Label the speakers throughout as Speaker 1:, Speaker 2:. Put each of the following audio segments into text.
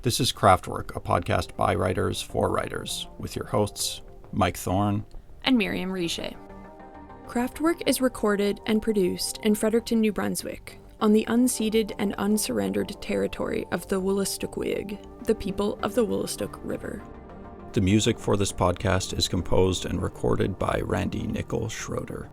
Speaker 1: This is Craftwork, a podcast by writers for writers, with your hosts, Mike Thorne
Speaker 2: and Miriam Riche.
Speaker 3: Craftwork is recorded and produced in Fredericton, New Brunswick, on the unceded and unsurrendered territory of the Wolastoqiyik, the people of the Wolastoq River.
Speaker 1: The music for this podcast is composed and recorded by Randy Nickel Schroeder.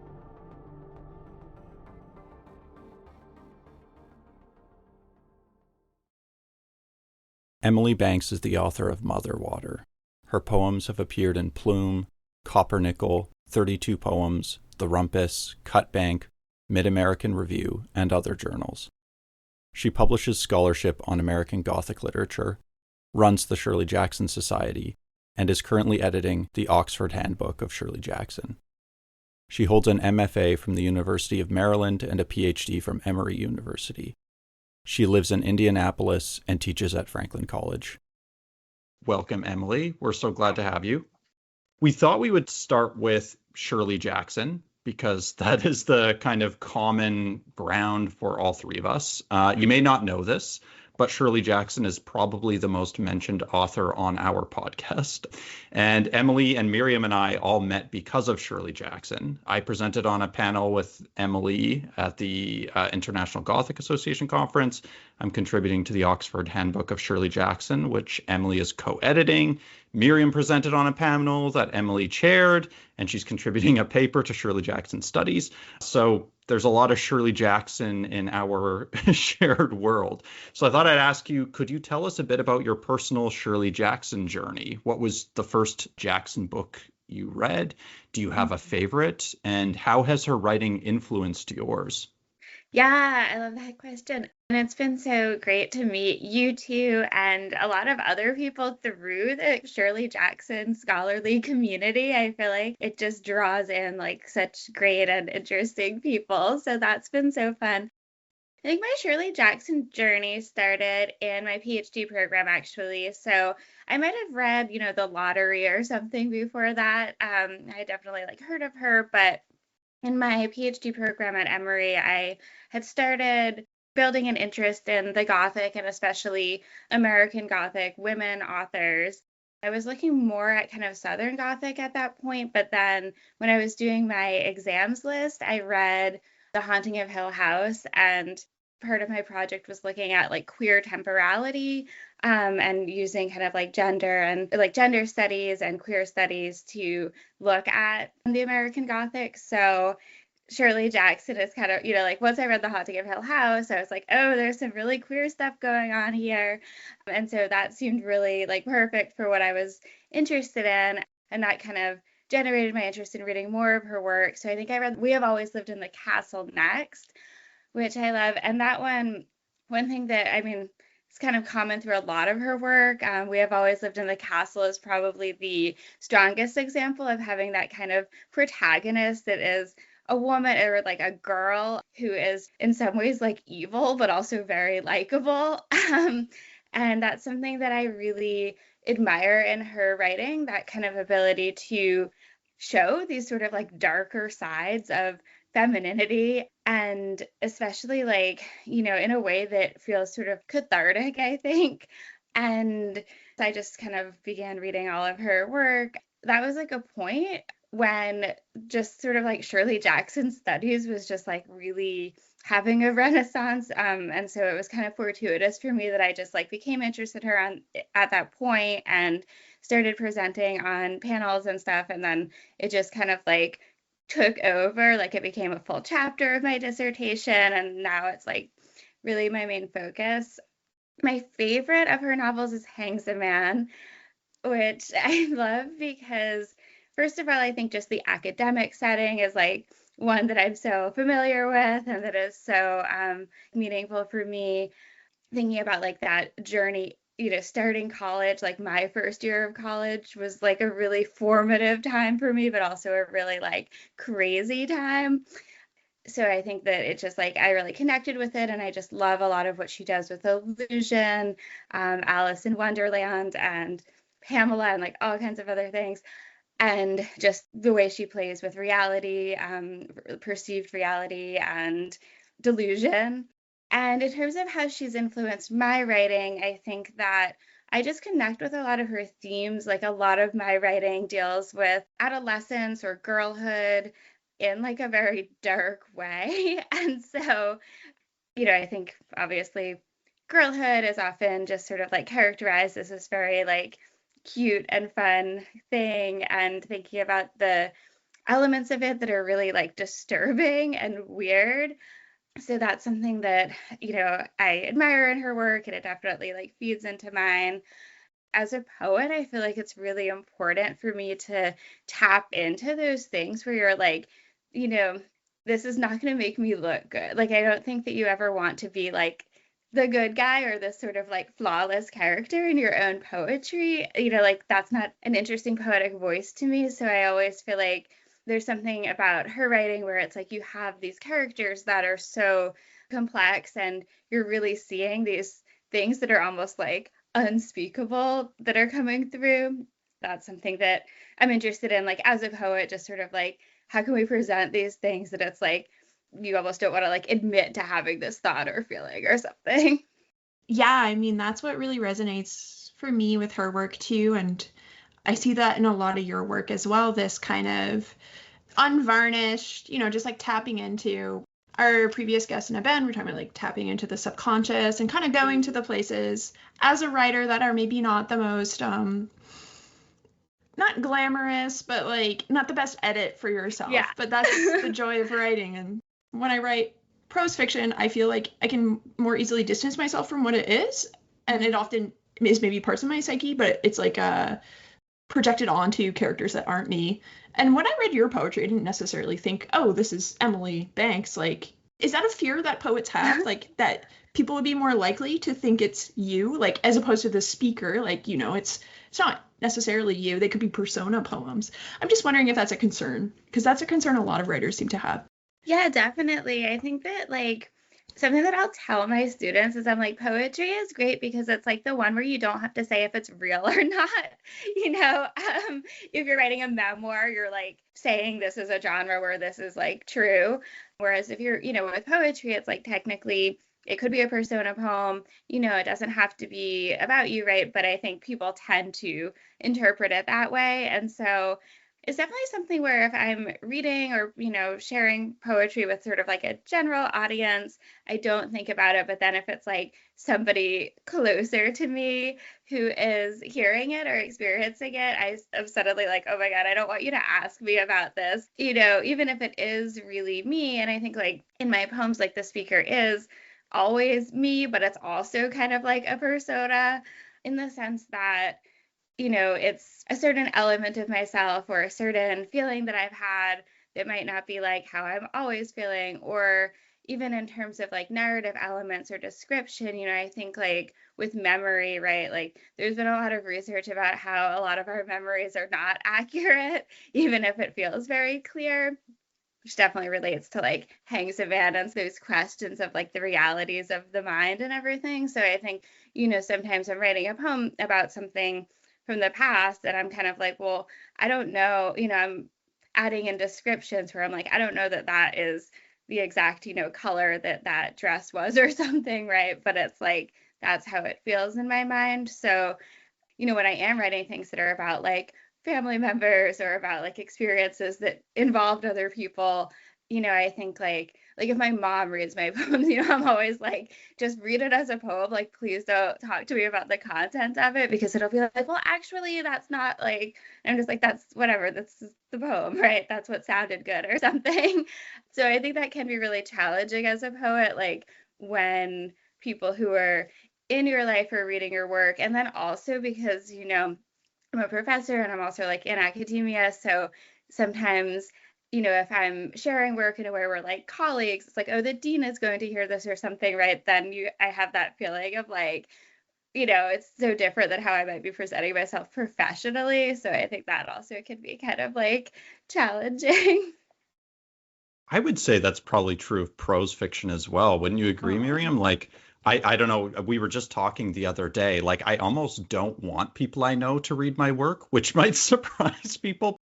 Speaker 1: Emily Banks is the author of Mother Water. Her poems have appeared in Plume, Copper Nickel, 32 Poems, The Rumpus, CutBank, Mid-American Review, and other journals. She publishes scholarship on American Gothic literature, runs the Shirley Jackson Society, and is currently editing the Oxford Handbook of Shirley Jackson. She holds an MFA from the University of Maryland and a Ph.D. from Emory University. She lives in Indianapolis and teaches at Franklin College. Welcome, Emily. We're so glad to have you. We thought we would start with Shirley Jackson because that is the kind of common ground for all three of us. You may not know this, but Shirley Jackson is probably the most mentioned author on our podcast. And Emily and Miriam and I all met because of Shirley Jackson. I presented on a panel with Emily at the International Gothic Association conference. I'm contributing to the Oxford Handbook of Shirley Jackson, which Emily is co-editing. Miriam presented on a panel that Emily chaired, and she's contributing a paper to Shirley Jackson Studies. So there's a lot of Shirley Jackson in our shared world. So I thought I'd ask you, could you tell us a bit about your personal Shirley Jackson journey? What was the first Jackson book you read? Do you have a favorite? And how has her writing influenced yours?
Speaker 4: Yeah, I love that question. And it's been so great to meet you two and a lot of other people through the Shirley Jackson scholarly community. I feel like it just draws in like such great and interesting people. So that's been so fun. I think my Shirley Jackson journey started in my PhD program, actually. So I might have read, The Lottery or something before that. I definitely heard of her, but in my PhD program at Emory, I had started building an interest in the Gothic and especially American Gothic women authors. I was looking more at kind of Southern Gothic at that point, but then when I was doing my exams list, I read The Haunting of Hill House, and part of my project was looking at queer temporality and using kind of gender and gender studies and queer studies to look at the American Gothic. So Shirley Jackson is kind of, once I read The Haunting of Hill House, I was like, oh, there's some really queer stuff going on here. And so that seemed really perfect for what I was interested in. And that kind of generated my interest in reading more of her work. So I think I read We Have Always Lived in the Castle next, which I love. And that one thing that, it's kind of common through a lot of her work. We Have Always Lived in the Castle is probably the strongest example of having that kind of protagonist that is a woman or a girl who is in some ways evil, but also very likable. And that's something that I really admire in her writing, that kind of ability to show these sort of darker sides of femininity, and especially in a way that feels sort of cathartic, I think. And I just kind of began reading all of her work. That was a point when just sort of Shirley Jackson Studies was just really having a renaissance. And so it was kind of fortuitous for me that I just became interested in her at that point and started presenting on panels and stuff. And then it just kind of took over, it became a full chapter of my dissertation, and now it's really my main focus. My favorite of her novels is Hangs a Man, which I love because, first of all, I think just the academic setting is one that I'm so familiar with and that is so meaningful for me. Thinking about that journey, starting college, my first year of college was a really formative time for me, but also a really crazy time. So I think that it just I really connected with it, and I just love a lot of what she does with illusion, Alice in Wonderland, and Pamela, and all kinds of other things. And just the way she plays with reality, perceived reality, and delusion. And in terms of how she's influenced my writing, I think that I just connect with a lot of her themes. Like a lot of my writing deals with adolescence or girlhood in like a very dark way. And so, I think obviously girlhood is often just sort of like characterized as this very like cute and fun thing, and thinking about the elements of it that are really like disturbing and weird. So that's something that, I admire in her work, and it definitely like feeds into mine. As a poet, I feel like it's really important for me to tap into those things where you're like, you know, this is not going to make me look good. Like, I don't think that you ever want to be like the good guy or this sort of like flawless character in your own poetry. Like that's not an interesting poetic voice to me. So I always feel like there's something about her writing where it's like you have these characters that are so complex, and you're really seeing these things that are almost like unspeakable that are coming through. That's something that I'm interested in, like as a poet, just sort of like how can we present these things that it's like you almost don't want to like admit to having this thought or feeling or something.
Speaker 3: Yeah, I mean, that's what really resonates for me with her work too. And I see that in a lot of your work as well, this kind of unvarnished, just like tapping into our previous guest in a band. We're talking about like tapping into the subconscious and kind of going to the places as a writer that are maybe not the most, not glamorous, but like not the best edit for yourself.
Speaker 4: Yeah.
Speaker 3: But that's the joy of writing. And when I write prose fiction, I feel like I can more easily distance myself from what it is. And it often is maybe parts of my psyche, but it's like projected onto characters that aren't me. And when I read your poetry, I didn't necessarily think, oh, this is Emily Banks. Like, is that a fear that poets have? Like that people would be more likely to think it's you, like as opposed to the speaker, like, it's not necessarily you. They could be persona poems. I'm just wondering if that's a concern, because that's a concern a lot of writers seem to have.
Speaker 4: Yeah, definitely. I think that like something that I'll tell my students is I'm like, poetry is great because it's like the one where you don't have to say if it's real or not. If you're writing a memoir, you're like saying this is a genre where this is like true. Whereas if you're, with poetry, it's like technically it could be a persona poem. It doesn't have to be about you, right? But I think people tend to interpret it that way. And so it's definitely something where if I'm reading or, sharing poetry with sort of like a general audience, I don't think about it. But then if it's like somebody closer to me who is hearing it or experiencing it, I'm suddenly like, oh my God, I don't want you to ask me about this, even if it is really me. And I think like in my poems, like the speaker is always me, but it's also kind of like a persona in the sense that it's a certain element of myself or a certain feeling that I've had that might not be like how I'm always feeling, or even in terms of like narrative elements or description, I think like with memory, right? Like there's been a lot of research about how a lot of our memories are not accurate, even if it feels very clear, which definitely relates to like Hang Savannah's those questions of like the realities of the mind and everything. So I think, sometimes I'm writing a poem about something from the past and I'm kind of like, well, I don't know, I'm adding in descriptions where I'm like, I don't know that that is the exact, color that dress was or something, right? But it's like, that's how it feels in my mind. So, when I am writing things that are about like family members or about like experiences that involved other people, I think like if my mom reads my poems, I'm always like, just read it as a poem. Like, please don't talk to me about the content of it, because it'll be like, well, actually, that's not like, I'm just like, that's whatever. That's the poem, right? That's what sounded good or something. So I think that can be really challenging as a poet, like when people who are in your life are reading your work. And then also because, I'm a professor and I'm also like in academia. So sometimes, if I'm sharing work in a way where like colleagues, it's like, oh, the dean is going to hear this or something, right? Then I have that feeling of like, it's so different than how I might be presenting myself professionally. So I think that also can be kind of like challenging.
Speaker 1: I would say that's probably true of prose fiction as well. Wouldn't you agree, Miriam? Like, I don't know. We were just talking the other day. Like, I almost don't want people I know to read my work, which might surprise people.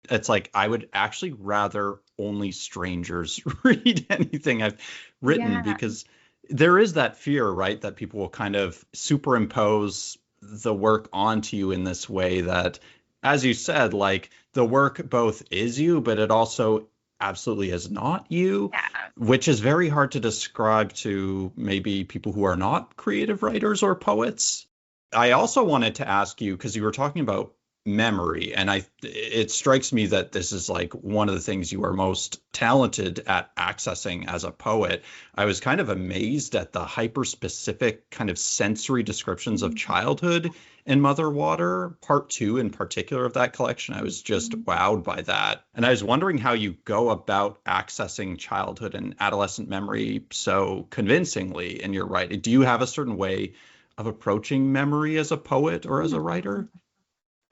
Speaker 1: It's like I would actually rather only strangers read anything I've written,
Speaker 4: Yeah.
Speaker 1: because there is that fear, right, that people will kind of superimpose the work onto you in this way that, as you said, like the work both is you, but it also absolutely is not you,
Speaker 4: Yeah.
Speaker 1: which is very hard to describe to maybe people who are not creative writers or poets. I also wanted to ask you, because you were talking about memory, and it strikes me that this is like one of the things you are most talented at accessing as a poet. I was kind of amazed at the hyper specific kind of sensory descriptions of childhood in Mother Water, part two in particular of that collection. I was just wowed by that. And I was wondering how you go about accessing childhood and adolescent memory so convincingly in your writing. Do you have a certain way of approaching memory as a poet or as a writer?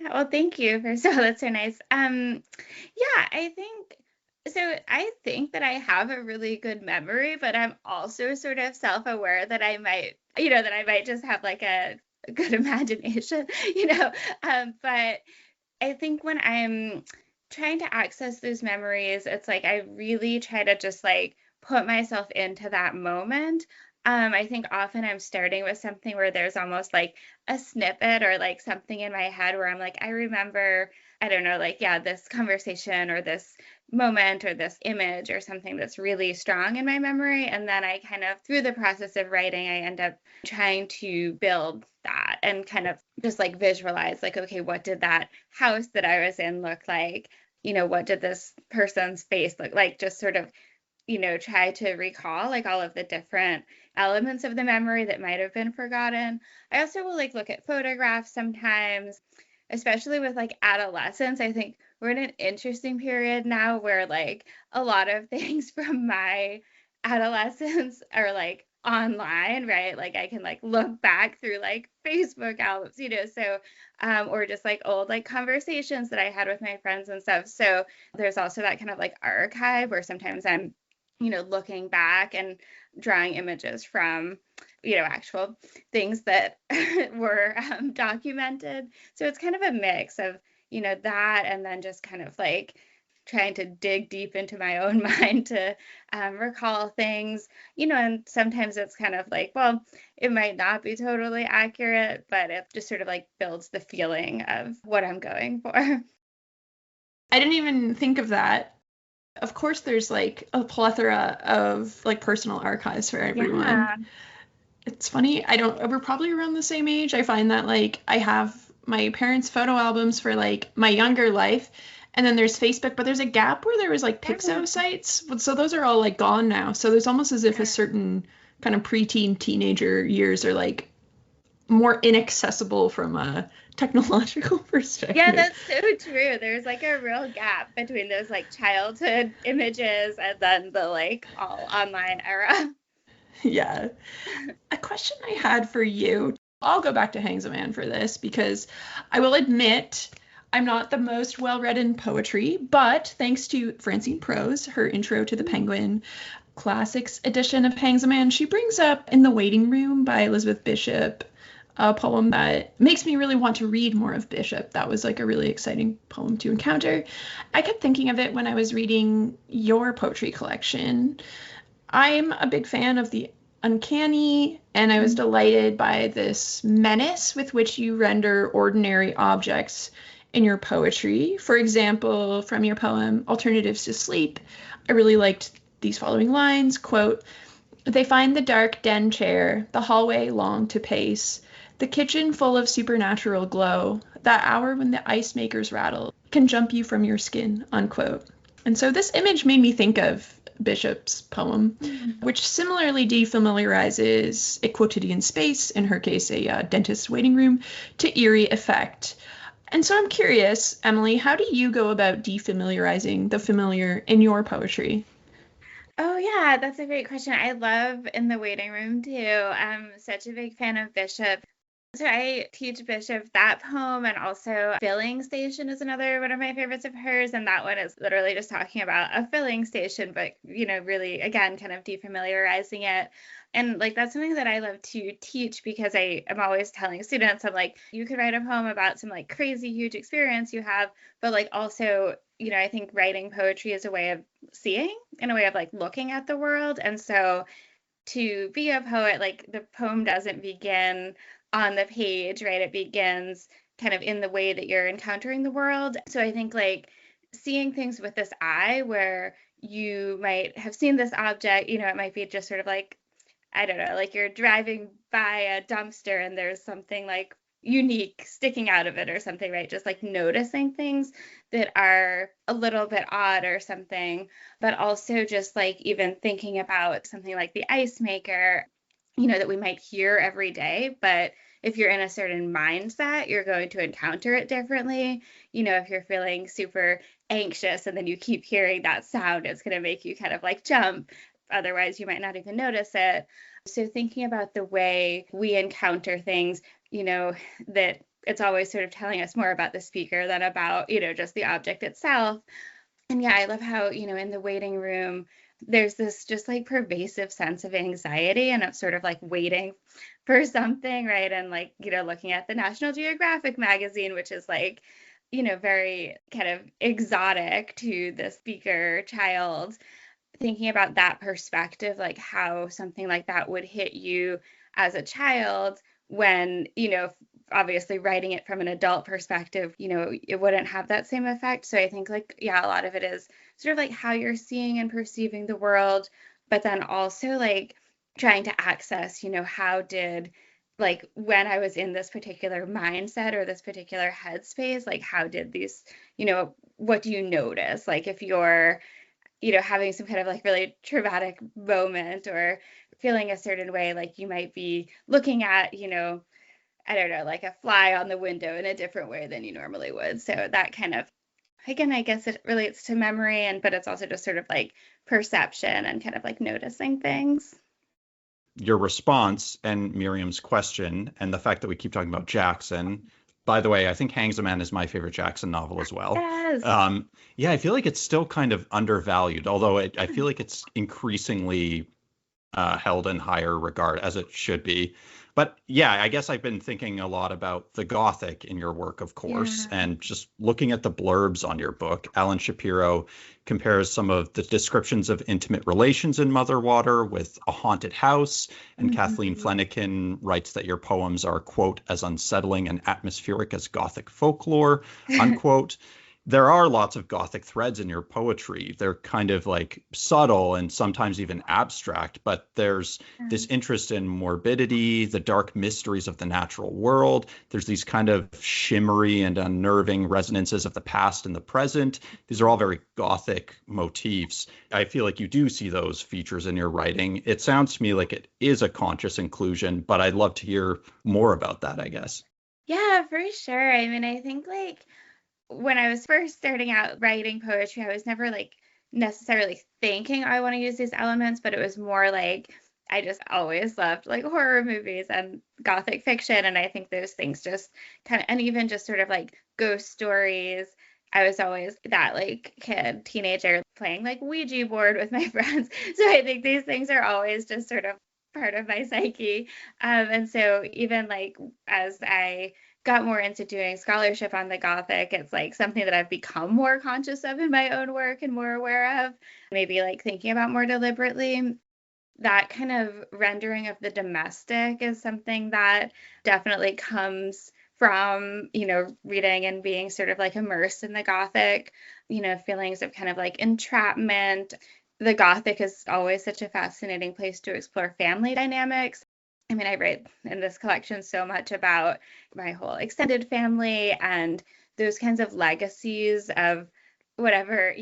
Speaker 4: Well, thank you first of all. That's so nice. Yeah, I think so. I think that I have a really good memory, but I'm also sort of self-aware that I might, that I might just have like a good imagination, But I think when I'm trying to access those memories, it's like I really try to just like put myself into that moment. I think often I'm starting with something where there's almost like a snippet or like something in my head where I'm like, I remember, I don't know, like, yeah, this conversation or this moment or this image or something that's really strong in my memory. And then I kind of, through the process of writing, I end up trying to build that and kind of just like visualize, like, okay, what did that house that I was in look like? What did this person's face look like? Just sort of try to recall like all of the different elements of the memory that might have been forgotten. I also will like look at photographs sometimes, especially with like adolescence. I think we're in an interesting period now where like a lot of things from my adolescence are like online, right? Like I can like look back through like Facebook albums, or just like old like conversations that I had with my friends and stuff. So there's also that kind of like archive where sometimes I'm looking back and drawing images from, actual things that were documented. So it's kind of a mix of, that and then just kind of like trying to dig deep into my own mind to recall things, and sometimes it's kind of like, well, it might not be totally accurate, but it just sort of like builds the feeling of what I'm going for.
Speaker 3: I didn't even think of that. Of course, there's like a plethora of like personal archives for everyone.
Speaker 4: Yeah.
Speaker 3: It's funny. We're probably around the same age. I find that like I have my parents' photo albums for like my younger life. And then there's Facebook, but there's a gap where there was like Pixo sites. So those are all like gone now. So there's almost as if a certain kind of preteen teenager years are like more inaccessible from a technological perspective.
Speaker 4: Yeah, that's so true. There's like a real gap between those like childhood images and then the like all online era.
Speaker 3: Yeah. A question I had for you, I'll go back to Hangs a Man for this because I will admit I'm not the most well-read in poetry, but thanks to Francine Prose, her intro to the Penguin Classics edition of Hangs a Man, she brings up In the Waiting Room by Elizabeth Bishop, a poem that makes me really want to read more of Bishop. That was like a really exciting poem to encounter. I kept thinking of it when I was reading your poetry collection. I'm a big fan of the uncanny, and I was delighted by this menace with which you render ordinary objects in your poetry. For example, from your poem Alternatives to Sleep, I really liked these following lines, quote, "They find the dark den chair, the hallway long to pace, the kitchen full of supernatural glow, that hour when the ice makers rattle can jump you from your skin," unquote. And so this image made me think of Bishop's poem, which similarly defamiliarizes a quotidian space, in her case, a dentist's waiting room, to eerie effect. And so I'm curious, Emily, how do you go about defamiliarizing the familiar in your poetry?
Speaker 4: Oh yeah, that's a great question. I love In the Waiting Room too. I'm such a big fan of Bishop. So I teach Bishop that poem, and also Filling Station is another one of my favorites of hers. And that one is literally just talking about a filling station, but, really, again, kind of defamiliarizing it. And like, that's something that I love to teach because I am always telling students, I'm like, you could write a poem about some like crazy, huge experience you have, but like also, I think writing poetry is a way of seeing and a way of like looking at the world. And so to be a poet, like the poem doesn't begin on the page, right? It begins kind of in the way that you're encountering the world. So I think like seeing things with this eye where you might have seen this object, it might be just sort of like, I don't know, like you're driving by a dumpster and there's something like unique sticking out of it or something, right? Just like noticing things that are a little bit odd or something, but also just like even thinking about something like the ice maker, that we might hear every day, but if you're in a certain mindset, you're going to encounter it differently. If you're feeling super anxious and then you keep hearing that sound, it's going to make you kind of like jump. Otherwise, you might not even notice it. So thinking about the way we encounter things, that it's always sort of telling us more about the speaker than about, just the object itself. And yeah, I love how, in the waiting room, there's this just like pervasive sense of anxiety and of sort of like waiting for something, right? And like, looking at the National Geographic magazine, which is like, very kind of exotic to the speaker child, thinking about that perspective, like how something like that would hit you as a child when, obviously writing it from an adult perspective, it wouldn't have that same effect. So I think like, yeah, a lot of it is sort of like how you're seeing and perceiving the world, but then also like trying to access, how did like when I was in this particular mindset or this particular headspace, like how did these, what do you notice? Like if you're having some kind of like really traumatic moment or feeling a certain way, like you might be looking at, I don't know, like a fly on the window in a different way than you normally would. So that kind of, again, I guess it relates to memory but it's also just sort of like perception and kind of like noticing things.
Speaker 1: Your response and Miriam's question and the fact that we keep talking about Jackson. By the way, I think Hangs a Man is my favorite Jackson novel as well.
Speaker 4: Yes.
Speaker 1: Yeah, I feel like it's still kind of undervalued, although I feel like it's increasingly held in higher regard as it should be. But yeah, I guess I've been thinking a lot about the Gothic in your work, of course, and just looking at the blurbs on your book. Alan Shapiro compares some of the descriptions of intimate relations in Mother Water with a haunted house, and Kathleen Flanagan writes that your poems are, quote, as unsettling and atmospheric as Gothic folklore, unquote. There are lots of Gothic threads in your poetry. They're kind of like subtle and sometimes even abstract, but there's this interest in morbidity, the dark mysteries of the natural world. There's these kind of shimmery and unnerving resonances of the past and the present. These are all very Gothic motifs. I feel like you do see those features in your writing. It sounds to me like it is a conscious inclusion, but I'd love to hear more about that, I guess.
Speaker 4: Yeah, for sure. I mean, I think like when I was first starting out writing poetry, I was never like necessarily thinking I want to use these elements, but it was more like I just always loved like horror movies and Gothic fiction. And I think those things just kind of, and even just sort of like ghost stories. I was always that like kid, teenager playing like Ouija board with my friends. So I think these things are always just sort of part of my psyche. And so even like as I got more into doing scholarship on the Gothic, it's like something that I've become more conscious of in my own work and more aware of, maybe like thinking about more deliberately. That kind of rendering of the domestic is something that definitely comes from, reading and being sort of like immersed in the Gothic, feelings of kind of like entrapment. The Gothic is always such a fascinating place to explore family dynamics. I mean, I write in this collection so much about my whole extended family and those kinds of legacies of whatever,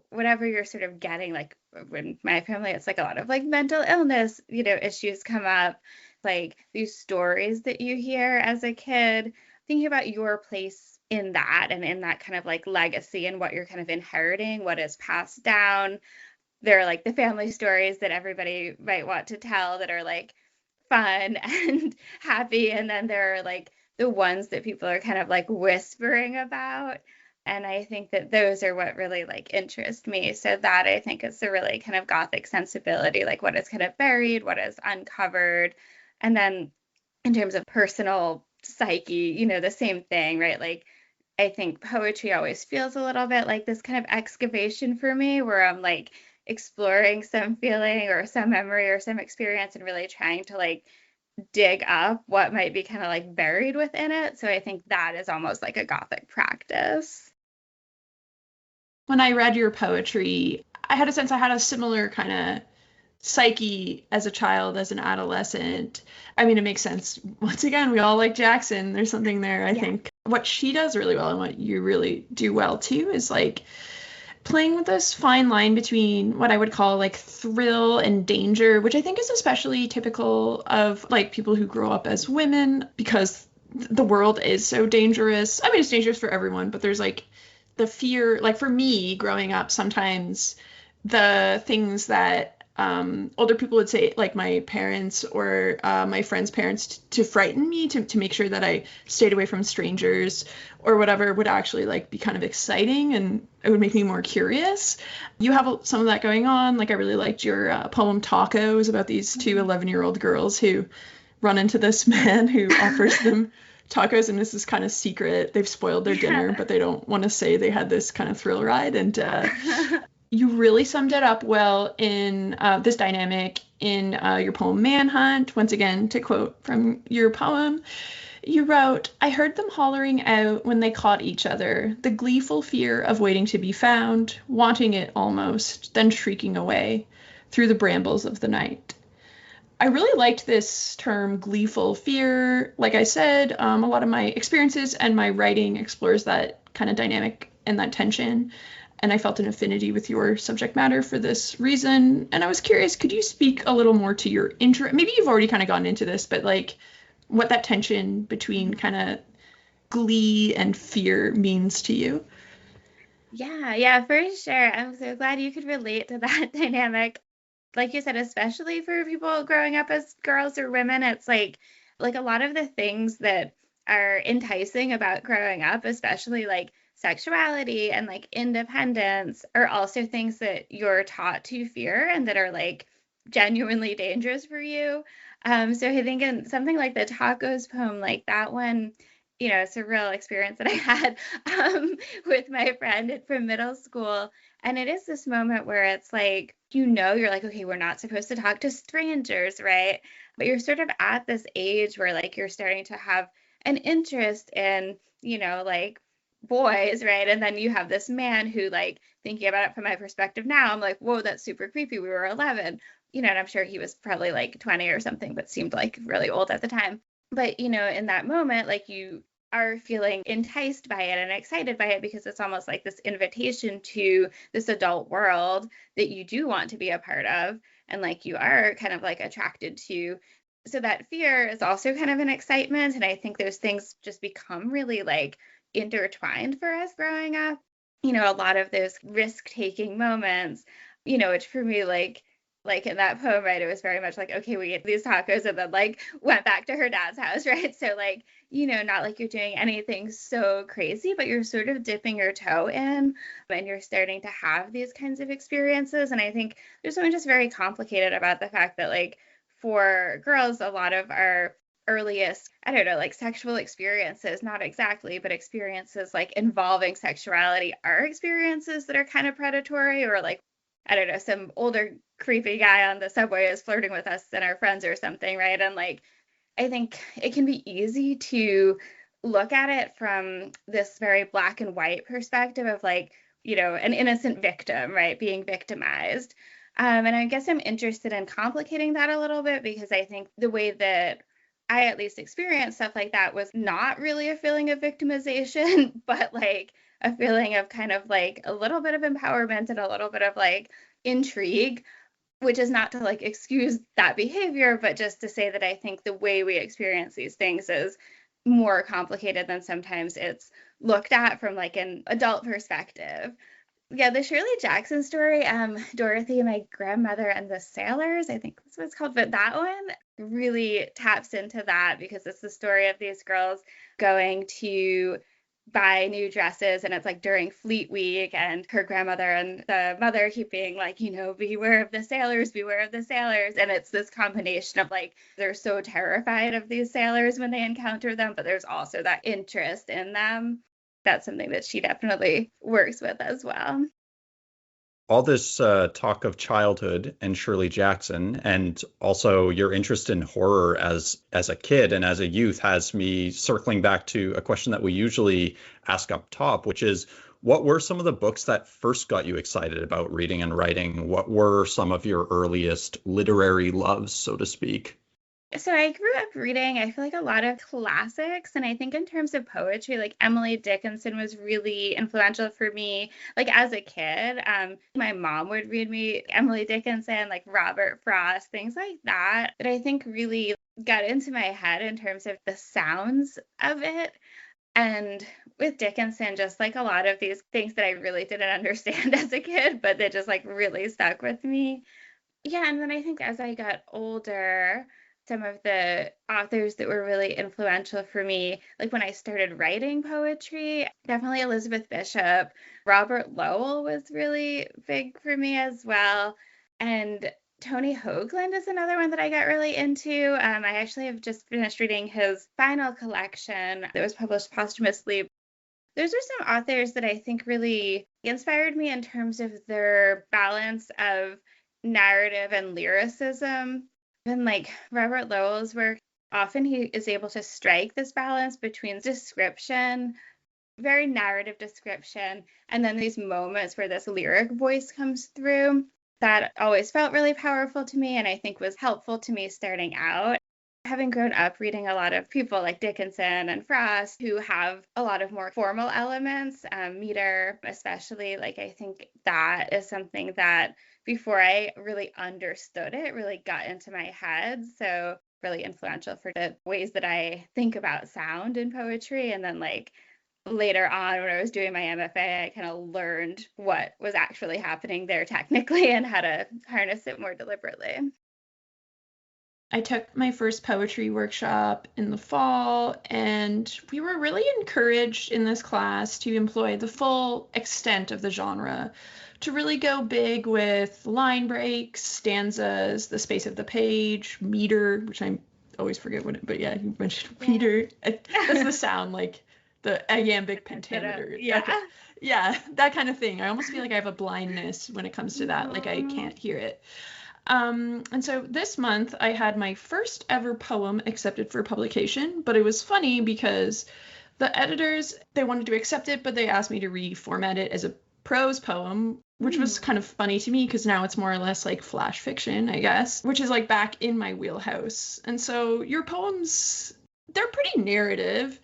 Speaker 4: whatever you're sort of getting. Like in my family, it's like a lot of like mental illness, issues come up, like these stories that you hear as a kid, thinking about your place in that and in that kind of like legacy and what you're kind of inheriting, what is passed down. There are like the family stories that everybody might want to tell that are like fun and happy. And then there are like the ones that people are kind of like whispering about. And I think that those are what really like interest me. So that I think is the really kind of Gothic sensibility, like what is kind of buried, what is uncovered. And then in terms of personal psyche, the same thing, right? Like I think poetry always feels a little bit like this kind of excavation for me, where I'm like exploring some feeling or some memory or some experience and really trying to like dig up what might be kind of like buried within it. So I think that is almost like a Gothic practice.
Speaker 3: When I read your poetry, I had a sense I had a similar kind of psyche as a child, as an adolescent. I mean, it makes sense. Once again, we all like Jackson. There's something there, I think. What she does really well and what you really do well too is like playing with this fine line between what I would call like thrill and danger, which I think is especially typical of like people who grow up as women because the world is so dangerous. I mean, it's dangerous for everyone, but there's like the fear, like for me growing up, sometimes the things that older people would say, like my parents or my friends' parents, to frighten me, to make sure that I stayed away from strangers or whatever, would actually like be kind of exciting and it would make me more curious. You have some of that going on. Like I really liked your poem Tacos about these two 11-year-old girls who run into this man who offers them tacos, and this is kind of secret. They've spoiled their dinner, but they don't want to say they had this kind of thrill ride. And you really summed it up well in this dynamic in your poem Manhunt. Once again, to quote from your poem, you wrote, "I heard them hollering out when they caught each other, the gleeful fear of waiting to be found, wanting it almost, then shrieking away through the brambles of the night." I really liked this term, gleeful fear. Like I said, a lot of my experiences and my writing explores that kind of dynamic and that tension. And I felt an affinity with your subject matter for this reason. And I was curious, could you speak a little more to your interest? Maybe you've already kind of gone into this, but like what that tension between kind of glee and fear means to you.
Speaker 4: Yeah, for sure. I'm so glad you could relate to that dynamic. Like you said, especially for people growing up as girls or women, it's like a lot of the things that are enticing about growing up, especially like sexuality and like independence, are also things that you're taught to fear and that are like genuinely dangerous for you. So I think in something like the tacos poem, like that one, it's a real experience that I had with my friend from middle school. And it is this moment where it's like, you're like, okay, we're not supposed to talk to strangers, right? But you're sort of at this age where like you're starting to have an interest in, like boys, right? And then you have this man who, like, thinking about it from my perspective now, I'm like, whoa, that's super creepy. We were 11, and I'm sure he was probably like 20 or something, but seemed like really old at the time. But, in that moment, like you are feeling enticed by it and excited by it because it's almost like this invitation to this adult world that you do want to be a part of and like you are kind of like attracted to. So that fear is also kind of an excitement. And I think those things just become really like intertwined for us growing up. A lot of those risk-taking moments, which for me, like in that poem, right, it was very much like, okay, we ate these tacos and then like went back to her dad's house, right? So like, not like you're doing anything so crazy, but you're sort of dipping your toe in and you're starting to have these kinds of experiences. And I think there's something just very complicated about the fact that like for girls, a lot of our earliest, I don't know, like sexual experiences, not exactly, but experiences like involving sexuality are experiences that are kind of predatory, or like, I don't know, some older creepy guy on the subway is flirting with us and our friends or something, right? And like, I think it can be easy to look at it from this very black and white perspective of like, an innocent victim, right, being victimized. And I guess I'm interested in complicating that a little bit because I think the way that I at least experienced stuff like that was not really a feeling of victimization, but like a feeling of kind of like a little bit of empowerment and a little bit of like intrigue, which is not to like excuse that behavior, but just to say that I think the way we experience these things is more complicated than sometimes it's looked at from like an adult perspective. Yeah, the Shirley Jackson story, Dorothy, my grandmother, and the Sailors, I think that's what it's called, but that one really taps into that because it's the story of these girls going to buy new dresses, and it's like during Fleet Week, and her grandmother and the mother keep being like, beware of the sailors, beware of the sailors. And it's this combination of like, they're so terrified of these sailors when they encounter them, but there's also that interest in them. That's something that she definitely works with as well.
Speaker 1: all this talk of childhood and Shirley Jackson, and also your interest in horror as a kid and as a youth, has me circling back to a question that we usually ask up top, which is, what were some of the books that first got you excited about reading and writing? What were some of your earliest literary loves, so to speak?
Speaker 4: So I grew up reading, I feel like, a lot of classics. And I think in terms of poetry, like Emily Dickinson was really influential for me. Like as a kid, my mom would read me Emily Dickinson, like Robert Frost, things like that I think really got into my head in terms of the sounds of it. And with Dickinson, just like a lot of these things that I really didn't understand as a kid, but that just like really stuck with me. Yeah, and then I think as I got older, some of the authors that were really influential for me, like when I started writing poetry, definitely Elizabeth Bishop. Robert Lowell was really big for me as well. And Tony Hoagland is another one that I got really into. I actually have just finished reading his final collection that was published posthumously. Those are some authors that I think really inspired me in terms of their balance of narrative and lyricism. And like Robert Lowell's work, often he is able to strike this balance between description, very narrative description, and then these moments where this lyric voice comes through. That always felt really powerful to me and I think was helpful to me starting out. Having grown up reading a lot of people like Dickinson and Frost who have a lot of more formal elements, meter especially, like I think that is something that before I really understood it, really got into my head. So really influential for the ways that I think about sound in poetry. And then like later on when I was doing my MFA, I kind of learned what was actually happening there technically and how to harness it more deliberately.
Speaker 3: I took my first poetry workshop in the fall, and we were really encouraged in this class to employ the full extent of the genre, to really go big with line breaks, stanzas, the space of the page, meter, which I always forget what it, but yeah, you mentioned meter. That's the sound, like the iambic pentameter.
Speaker 4: Yeah.
Speaker 3: Okay. Yeah, that kind of thing. I almost feel like I have a blindness when it comes to that. Like I can't hear it. And so this month I had my first ever poem accepted for publication, but it was funny because the editors, they wanted to accept it, but they asked me to reformat it as a prose poem, which was kind of funny to me because now it's more or less like flash fiction, I guess, which is like back in my wheelhouse. And so your poems, they're pretty narrative.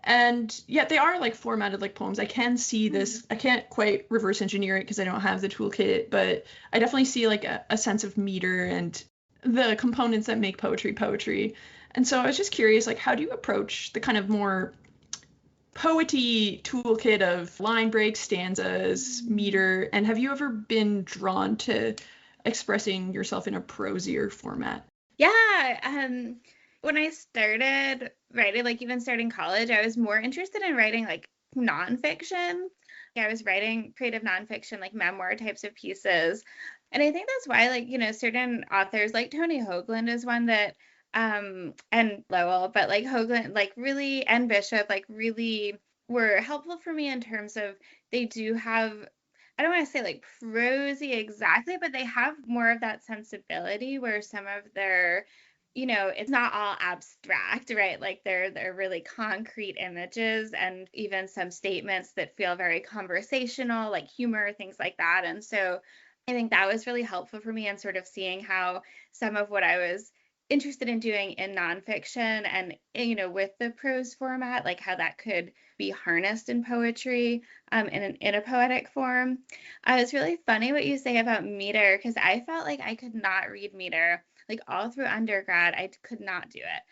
Speaker 3: And yet they are like formatted like poems. I can see this. I can't quite reverse engineer it because I don't have the toolkit, but I definitely see like a sense of meter and the components that make poetry. And so I was just curious, like, how do you approach the kind of more poety toolkit of line breaks, stanzas, meter, and have you ever been drawn to expressing yourself in a prosier format?
Speaker 4: Yeah. When I started writing, like even starting college, I was more interested in writing like nonfiction. Yeah, I was writing creative nonfiction, like memoir types of pieces. And I think that's why, like, certain authors like Tony Hoagland is one that, and Lowell, but like Hoagland, like really, and Bishop, like really were helpful for me in terms of they do have, I don't want to say like prosy exactly, but they have more of that sensibility where some of their, it's not all abstract, right? Like they're really concrete images and even some statements that feel very conversational, like humor, things like that. And so I think that was really helpful for me in sort of seeing how some of what I was interested in doing in nonfiction and, with the prose format, like how that could be harnessed in poetry in a poetic form. It's really funny what you say about meter, because I felt like I could not read meter. Like all through undergrad, I could not do it.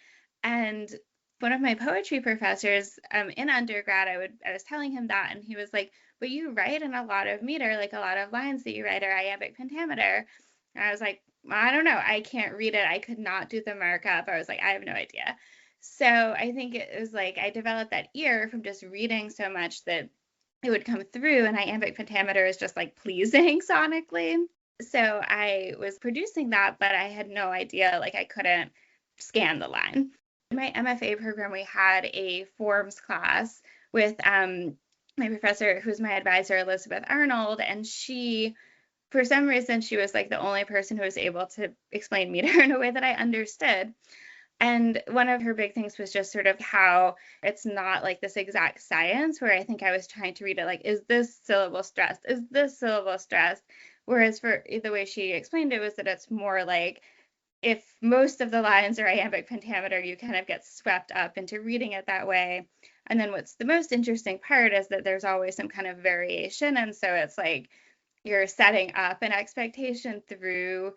Speaker 4: And one of my poetry professors in undergrad, I was telling him that, and he was like, but you write in a lot of meter, like a lot of lines that you write are iambic pentameter. And I was like, I don't know, I can't read it. I could not do the markup. I was like, I have no idea. So I think it was like I developed that ear from just reading so much that it would come through, and iambic pentameter is just like pleasing sonically. So I was producing that, but I had no idea, like I couldn't scan the line. In my MFA program, we had a forms class with my professor, who's my advisor, Elizabeth Arnold, and she for some reason, she was like the only person who was able to explain meter in a way that I understood. And one of her big things was just sort of how it's not like this exact science, where I think I was trying to read it like, is this syllable stressed? Is this syllable stressed? Whereas for the way she explained it was that it's more like, if most of the lines are iambic pentameter, you kind of get swept up into reading it that way. And then what's the most interesting part is that there's always some kind of variation. And so it's like you're setting up an expectation through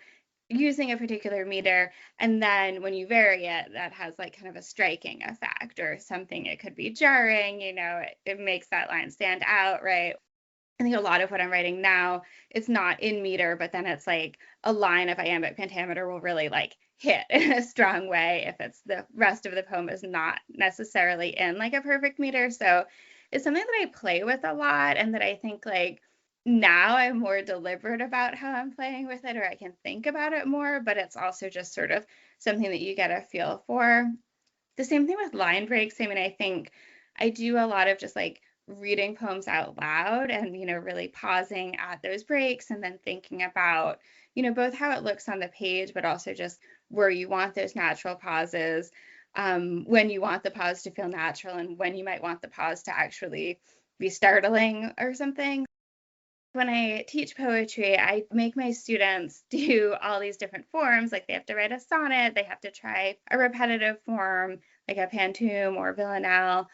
Speaker 4: using a particular meter, and then when you vary it, that has like kind of a striking effect or something. It could be jarring, it makes that line stand out, right? I think a lot of what I'm writing now, it's not in meter, but then it's like a line of iambic pentameter will really like hit in a strong way if it's the rest of the poem is not necessarily in like a perfect meter. So it's something that I play with a lot, and that I think like now I'm more deliberate about how I'm playing with it, or I can think about it more, but it's also just sort of something that you get a feel for. The same thing with line breaks. I mean, I think I do a lot of just like reading poems out loud and, really pausing at those breaks and then thinking about, both how it looks on the page, but also just where you want those natural pauses, when you want the pause to feel natural and when you might want the pause to actually be startling or something. When I teach poetry, I make my students do all these different forms. Like they have to write a sonnet, they have to try a repetitive form, like a pantoum or villanelle.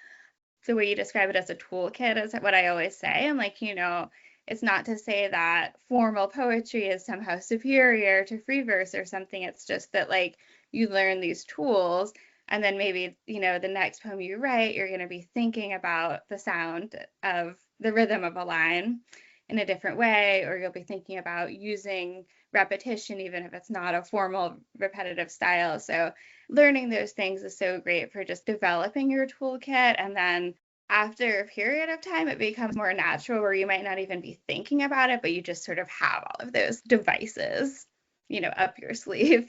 Speaker 4: The way you describe it as a toolkit is what I always say. I'm like, it's not to say that formal poetry is somehow superior to free verse or something. It's just that like you learn these tools, and then maybe, the next poem you write, you're going to be thinking about the sound of the rhythm of a line in a different way, or you'll be thinking about using repetition, even if it's not a formal repetitive style. So learning those things is so great for just developing your toolkit. And then after a period of time, it becomes more natural, where you might not even be thinking about it, but you just sort of have all of those devices, up your sleeve.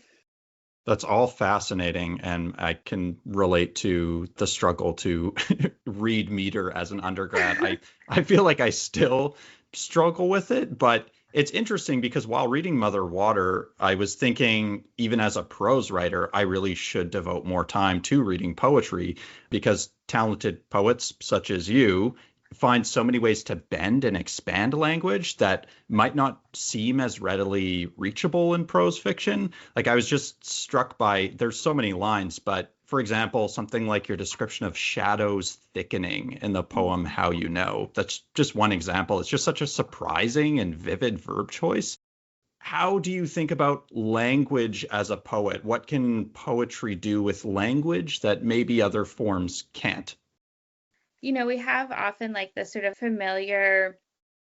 Speaker 1: That's all fascinating, and I can relate to the struggle to read meter as an undergrad. I feel like I still struggle with it, but it's interesting because while reading Mother Water, I was thinking, even as a prose writer, I really should devote more time to reading poetry, because talented poets such as you find so many ways to bend and expand language that might not seem as readily reachable in prose fiction. Like, I was just struck by, there's so many lines, but for example, something like your description of shadows thickening in the poem How You Know. That's just one example. It's just such a surprising and vivid verb choice. How do you think about language as a poet? What can poetry do with language that maybe other forms can't?
Speaker 4: We have often like this sort of familiar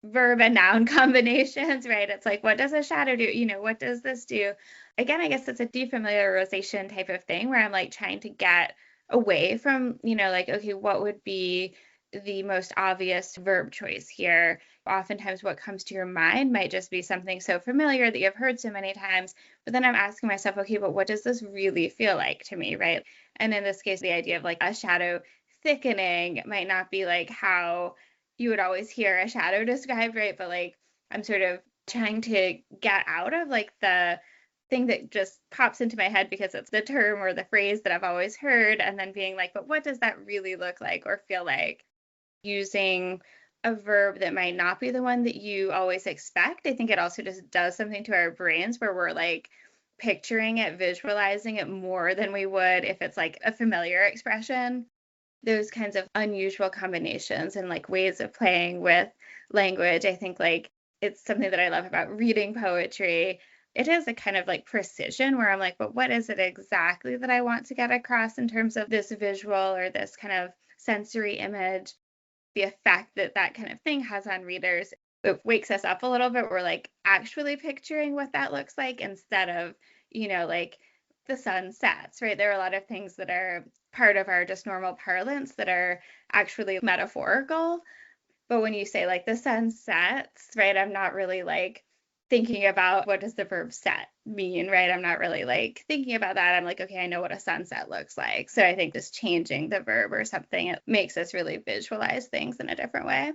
Speaker 4: verb and noun combinations, right? It's like, what does a shadow do? What does this do? Again, I guess it's a defamiliarization type of thing, where I'm like trying to get away from, like, okay, what would be the most obvious verb choice here? Oftentimes what comes to your mind might just be something so familiar that you've heard so many times, but then I'm asking myself, okay, but what does this really feel like to me, right? And in this case, the idea of like a shadow thickening might not be like how you would always hear a shadow described, right? But like I'm sort of trying to get out of like the thing that just pops into my head because it's the term or the phrase that I've always heard, and then being like, but what does that really look like or feel like? Using a verb that might not be the one that you always expect. I think it also just does something to our brains, where we're like picturing it, visualizing it more than we would if it's like a familiar expression. Those kinds of unusual combinations and like ways of playing with language, I think like it's something that I love about reading poetry. It is a kind of like precision, where I'm like, but what is it exactly that I want to get across in terms of this visual or this kind of sensory image? The effect that that kind of thing has on readers, it wakes us up a little bit. We're like actually picturing what that looks like, instead of, like the sun sets, right? There are a lot of things that are part of our just normal parlance that are actually metaphorical. But when you say like the sun sets, right, I'm not really like thinking about what does the verb set mean, right? I'm not really like thinking about that. I'm like, okay, I know what a sunset looks like. So I think just changing the verb or something, it makes us really visualize things in a different way.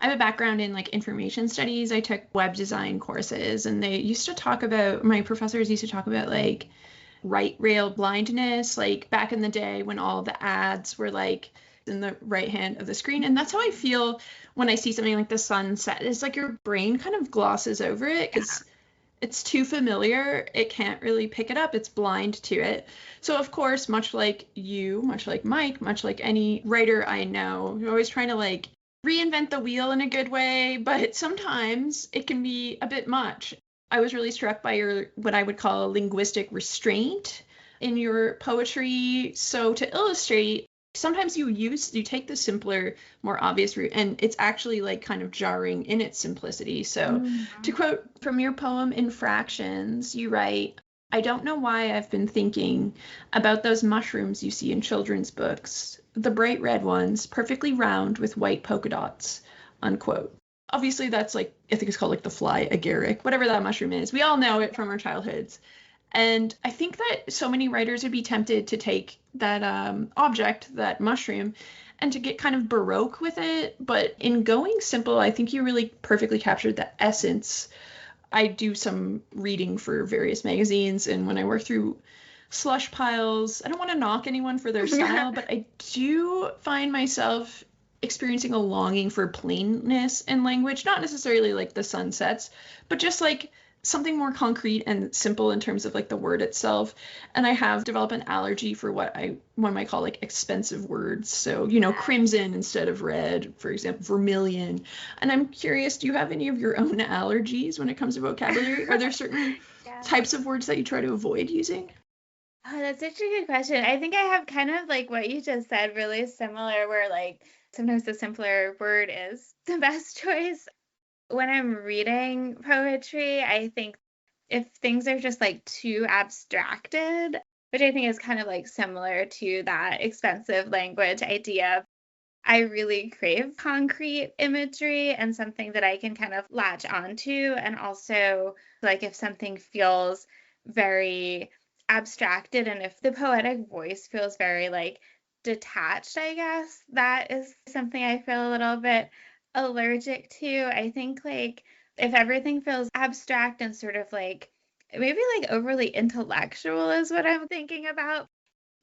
Speaker 3: I have a background in like information studies. I took web design courses, and my professors used to talk about like right rail blindness, like back in the day when all the ads were like in the right hand of the screen. And that's how I feel when I see something like the sunset. It's like your brain kind of glosses over it because it's too familiar. It can't really pick it up. It's blind to it. So, of course, much like you, much like Mike, much like any writer I know, you're always trying to like reinvent the wheel in a good way, but sometimes it can be a bit much. I was really struck by your what I would call a linguistic restraint in your poetry. So to illustrate, sometimes you take the simpler, more obvious route, and it's actually like kind of jarring in its simplicity. So to quote from your poem Infractions, you write, I don't know why I've been thinking about those mushrooms you see in children's books, the bright red ones, perfectly round with white polka dots, unquote. Obviously, that's like, I think it's called like the fly agaric, whatever that mushroom is. We all know it from our childhoods. And I think that so many writers would be tempted to take that object, that mushroom, and to get kind of Baroque with it. But in going simple, I think you really perfectly captured the essence. I do some reading for various magazines, and when I work through slush piles, I don't want to knock anyone for their style, but I do find myself experiencing a longing for plainness in language, not necessarily like the sunsets, but just like something more concrete and simple in terms of like the word itself. And I have developed an allergy for what one might call like expensive words. So, crimson instead of red, for example, vermilion. And I'm curious, do you have any of your own allergies when it comes to vocabulary? Are there certain types of words that you try to avoid using?
Speaker 4: Oh, that's such a good question. I think I have kind of like what you just said, really similar, where like sometimes the simpler word is the best choice. When I'm reading poetry, I think if things are just like too abstracted, which I think is kind of like similar to that expensive language idea, I really crave concrete imagery and something that I can kind of latch onto. And also, like, if something feels very abstracted and if the poetic voice feels very like detached, I guess, that is something I feel a little bit allergic to. I think, like, if everything feels abstract and sort of like maybe like overly intellectual is what I'm thinking about,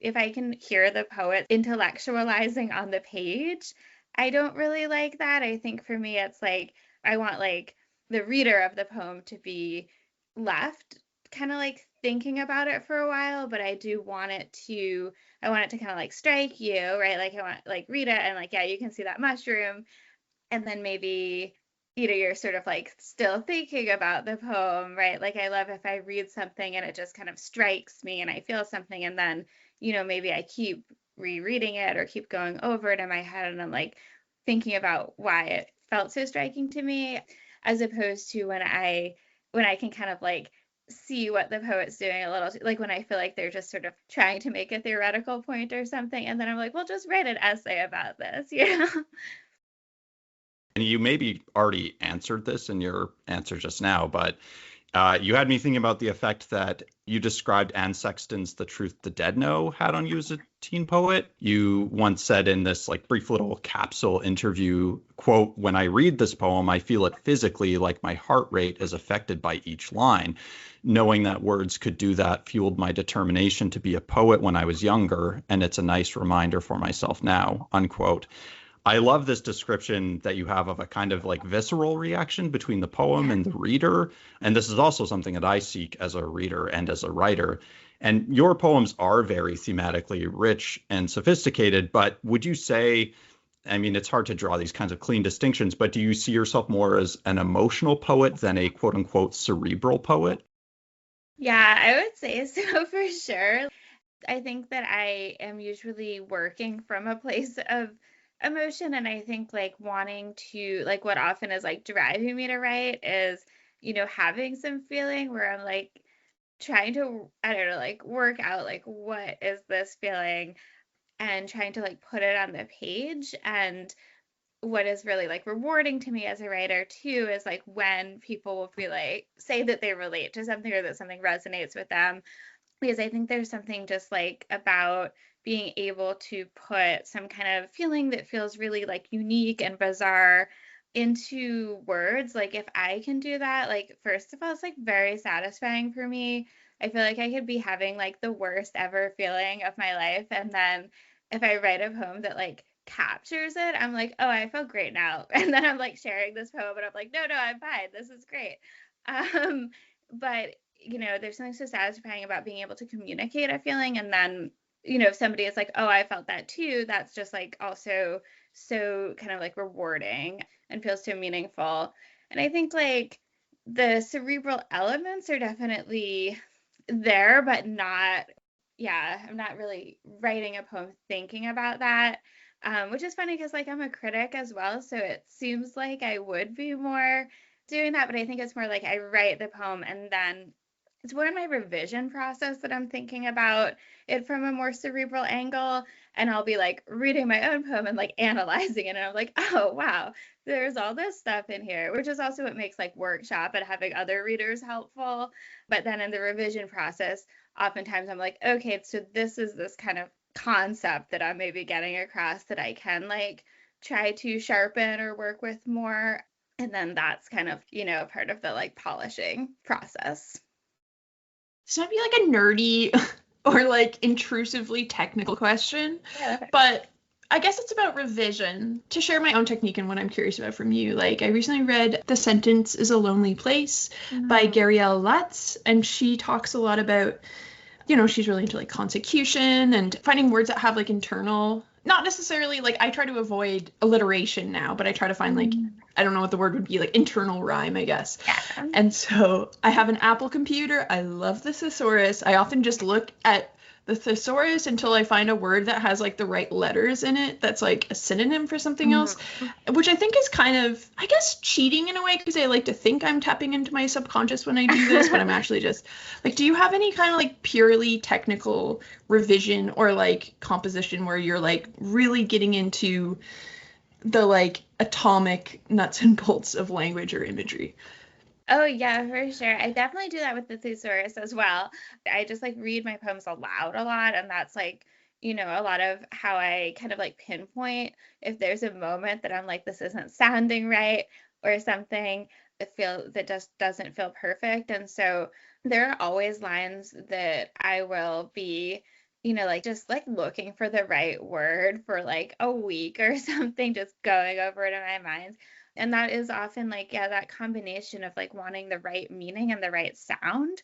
Speaker 4: if I can hear the poet intellectualizing on the page, I don't really like that. I think for me, it's like I want like the reader of the poem to be left kind of like thinking about it for a while, but I want it to kind of like strike you, right? Like I want like read it and like, yeah, you can see that mushroom. And then maybe, you're sort of like still thinking about the poem, right? Like I love if I read something and it just kind of strikes me and I feel something and then, maybe I keep rereading it or keep going over it in my head and I'm like thinking about why it felt so striking to me, as opposed to when I can kind of like see what the poet's doing a little, like when I feel like they're just sort of trying to make a theoretical point or something and then I'm like, well, just write an essay about this,
Speaker 1: And you maybe already answered this in your answer just now, but you had me thinking about the effect that you described Anne Sexton's The Truth the Dead Know had on you as a teen poet. You once said in this like brief little capsule interview, quote, when I read this poem, I feel it physically, like my heart rate is affected by each line. Knowing that words could do that fueled my determination to be a poet when I was younger, and it's a nice reminder for myself now, unquote. I love this description that you have of a kind of like visceral reaction between the poem and the reader. And this is also something that I seek as a reader and as a writer. And your poems are very thematically rich and sophisticated, but would you say, I mean, it's hard to draw these kinds of clean distinctions, but do you see yourself more as an emotional poet than a quote unquote cerebral poet?
Speaker 4: Yeah, I would say so for sure. I think that I am usually working from a place of emotion, and I think like wanting to, like, what often is like driving me to write is, having some feeling where I'm like trying to, I don't know, like work out like what is this feeling and trying to like put it on the page. And what is really like rewarding to me as a writer too is like when people will be like say that they relate to something or that something resonates with them, because I think there's something just like about being able to put some kind of feeling that feels really like unique and bizarre into words, like if I can do that, like first of all, it's like very satisfying for me. I feel like I could be having like the worst ever feeling of my life, and then if I write a poem that like captures it, I'm like, oh, I feel great now. And then I'm like sharing this poem and I'm like, no, I'm fine, this is great. But there's something so satisfying about being able to communicate a feeling, and then if somebody is like, oh, I felt that too, that's just like also so kind of like rewarding and feels so meaningful. And I think like the cerebral elements are definitely there, but not, yeah, I'm not really writing a poem thinking about that. Which is funny because like I'm a critic as well, so it seems like I would be more doing that, but I think it's more like I write the poem and then it's more in my revision process that I'm thinking about it from a more cerebral angle, and I'll be like reading my own poem and like analyzing it, and I'm like, oh wow, there's all this stuff in here, which is also what makes like workshop and having other readers helpful. But then in the revision process, oftentimes I'm like, okay, so this is this kind of concept that I'm maybe getting across that I can like try to sharpen or work with more. And then that's kind of, part of the like polishing process.
Speaker 3: This might be like a nerdy or like intrusively technical question,
Speaker 4: Yeah,
Speaker 3: but I guess it's about revision. To share my own technique and what I'm curious about from you, like I recently read The Sentence is a Lonely Place by Gabrielle Lutz, and she talks a lot about, she's really into like consecution and finding words that have like internal, not necessarily like I try to avoid alliteration now, but I try to find like, I don't know what the word would be, like internal rhyme, I guess.
Speaker 4: Yeah.
Speaker 3: And so I have an Apple computer. I love the thesaurus. I often just look at the thesaurus until I find a word that has like the right letters in it that's like a synonym for something else, which I think is kind of, I guess, cheating in a way, because I like to think I'm tapping into my subconscious when I do this, but I'm actually just like, do you have any kind of like purely technical revision or like composition where you're like really getting into the like atomic nuts and bolts of language or imagery?
Speaker 4: Oh, yeah, for sure. I definitely do that with the thesaurus as well. I just like read my poems aloud a lot, and that's like, a lot of how I kind of like pinpoint if there's a moment that I'm like, this isn't sounding right or something that just doesn't feel perfect. And so there are always lines that I will be, like just like looking for the right word for like a week or something, just going over it in my mind. And that is often like, yeah, that combination of like wanting the right meaning and the right sound.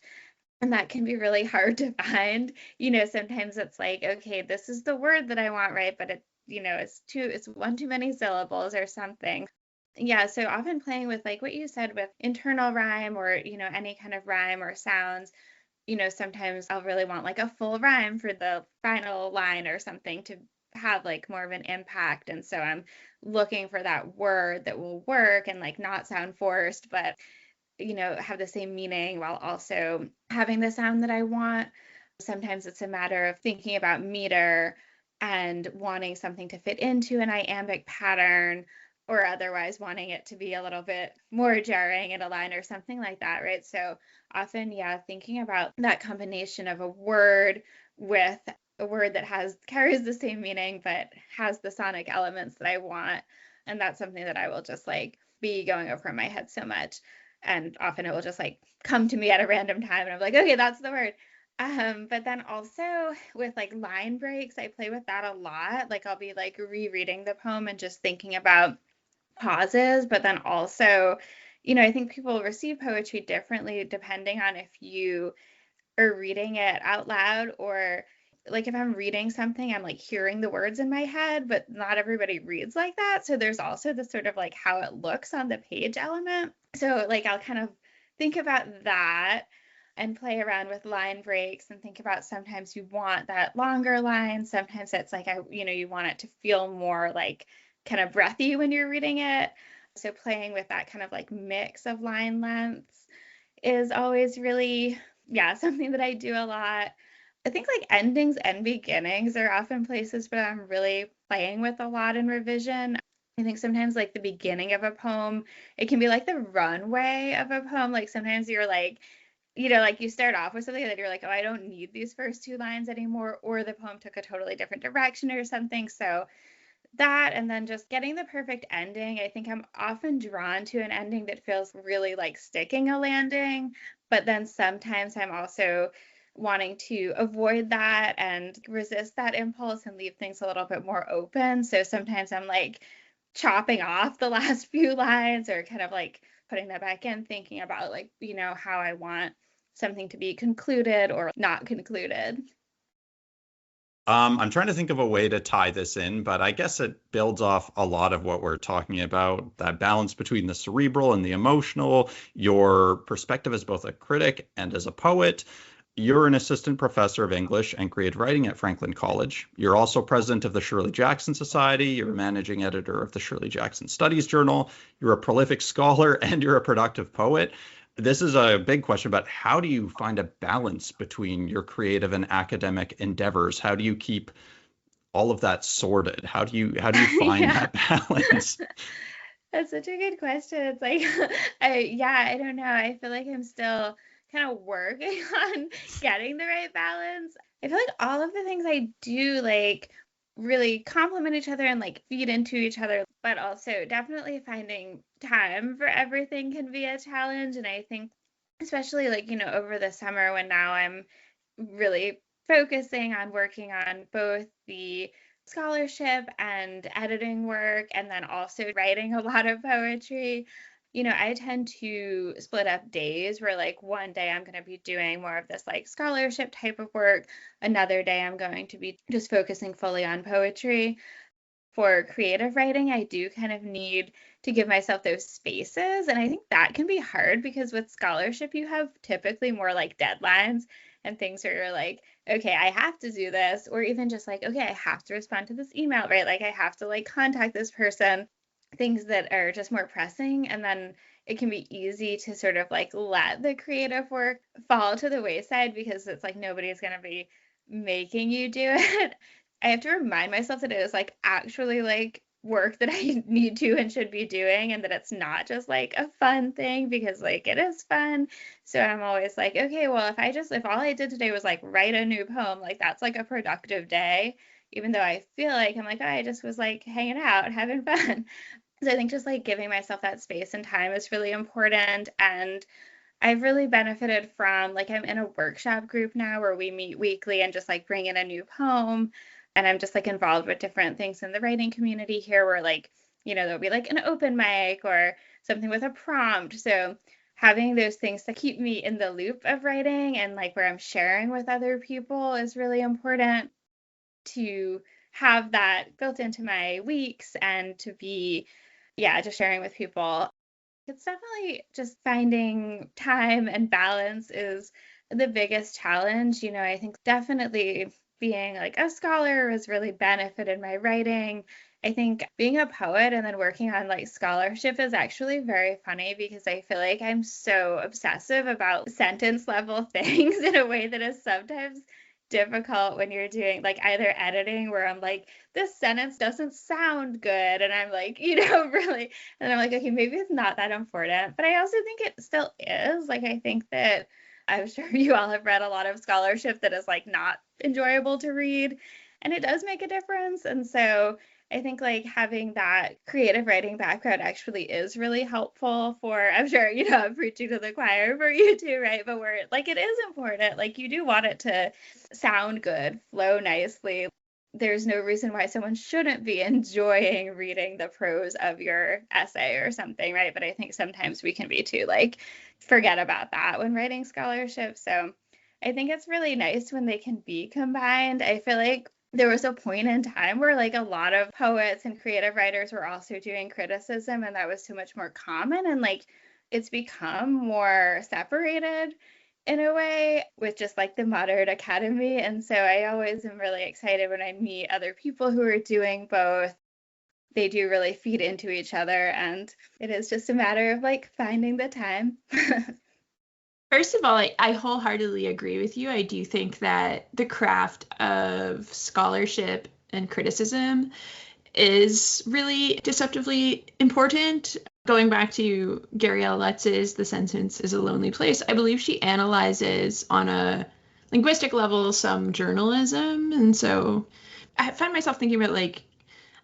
Speaker 4: And that can be really hard to find. Sometimes it's like, okay, this is the word that I want, right? But it's one too many syllables or something. Yeah, so often playing with like what you said with internal rhyme or, any kind of rhyme or sounds. Sometimes I'll really want like a full rhyme for the final line or something to have like more of an impact. And so I'm looking for that word that will work and like not sound forced, but, have the same meaning while also having the sound that I want. Sometimes it's a matter of thinking about meter and wanting something to fit into an iambic pattern, or otherwise wanting it to be a little bit more jarring in a line or something like that, right? So often, yeah, thinking about that combination of a word with a word that carries the same meaning but has the sonic elements that I want. And that's something that I will just like be going over in my head so much. And often it will just like come to me at a random time and I'm like, okay, that's the word. But then also with like line breaks, I play with that a lot. Like I'll be like rereading the poem and just thinking about pauses, but then also, I think people receive poetry differently depending on if you are reading it out loud, or like if I'm reading something, I'm like hearing the words in my head, but not everybody reads like that. So there's also the sort of like how it looks on the page element. So like I'll kind of think about that and play around with line breaks and think about sometimes you want that longer line. Sometimes it's like, you want it to feel more like kind of breathy when you're reading it. So playing with that kind of like mix of line lengths is always really, yeah, something that I do a lot. I think like endings and beginnings are often places where I'm really playing with a lot in revision. I think sometimes like the beginning of a poem, it can be like the runway of a poem. Like sometimes you're like, like you start off with something that you're like, oh, I don't need these first two lines anymore, or the poem took a totally different direction or something. So that, and then just getting the perfect ending. I think I'm often drawn to an ending that feels really like sticking a landing, but then sometimes I'm also wanting to avoid that and resist that impulse and leave things a little bit more open. So sometimes I'm like chopping off the last few lines or kind of like putting that back in, thinking about like, how I want something to be concluded or not concluded.
Speaker 1: I'm trying to think of a way to tie this in, but I guess it builds off a lot of what we're talking about, that balance between the cerebral and the emotional, your perspective as both a critic and as a poet. You're an assistant professor of English and creative writing at Franklin College. You're also president of the Shirley Jackson Society. You're a managing editor of the Shirley Jackson Studies Journal. You're a prolific scholar and you're a productive poet. This is a big question, but how do you find a balance between your creative and academic endeavors? How do you keep all of that sorted? How do you find
Speaker 4: Yeah.
Speaker 1: that balance?
Speaker 4: That's such a good question. It's like, I don't know. I feel like I'm still kind of working on getting the right balance. I feel like all of the things I do like really complement each other and like feed into each other, but also definitely finding time for everything can be a challenge. And I think especially like, over the summer when now I'm really focusing on working on both the scholarship and editing work, and then also writing a lot of poetry. I tend to split up days where, like, one day I'm going to be doing more of this, like, scholarship type of work. Another day I'm going to be just focusing fully on poetry. For creative writing, I do kind of need to give myself those spaces. And I think that can be hard because with scholarship, you have typically more like deadlines and things where you're like, okay, I have to do this, or even just like, okay, I have to respond to this email, right? Like I have to like contact this person, things that are just more pressing. And then it can be easy to sort of like let the creative work fall to the wayside because it's like nobody's going to be making you do it. I have to remind myself that it is like actually like work that I need to and should be doing, and that it's not just like a fun thing because like it is fun. So I'm always like, okay, well, if all I did today was like write a new poem, like that's like a productive day, even though I feel like I'm like, oh, I just was like hanging out, having fun. So I think just like giving myself that space and time is really important. And I've really benefited from like I'm in a workshop group now where we meet weekly and just like bring in a new poem. And I'm just like involved with different things in the writing community here where like, there'll be like an open mic or something with a prompt. So having those things that keep me in the loop of writing and like where I'm sharing with other people is really important to have that built into my weeks and to be, yeah, just sharing with people. It's definitely just finding time and balance is the biggest challenge. I think definitely being like a scholar has really benefited my writing. I think being a poet and then working on like scholarship is actually very funny because I feel like I'm so obsessive about sentence level things in a way that is sometimes difficult when you're doing like either editing where I'm like, this sentence doesn't sound good. And I'm like, really, and I'm like, okay, maybe it's not that important. But I also think it still is. Like, I think that I'm sure you all have read a lot of scholarship that is like not enjoyable to read. And it does make a difference. And so I think like having that creative writing background actually is really helpful for, I'm sure, I'm preaching to the choir for you too, right? But where like it is important, like you do want it to sound good, flow nicely. There's no reason why someone shouldn't be enjoying reading the prose of your essay or something, right? But I think sometimes we can be too like forget about that when writing scholarship. So I think it's really nice when they can be combined. I feel like there was a point in time where like a lot of poets and creative writers were also doing criticism, and that was so much more common, and like it's become more separated in a way with just like the modern academy. And so I always am really excited when I meet other people who are doing both. They do really feed into each other, and it is just a matter of like finding the time.
Speaker 3: First of all, I wholeheartedly agree with you. I do think that the craft of scholarship and criticism is really deceptively important. Going back to Gabrielle Lutz's The Sentence is a Lonely Place, I believe she analyzes on a linguistic level some journalism. And so I find myself thinking about like,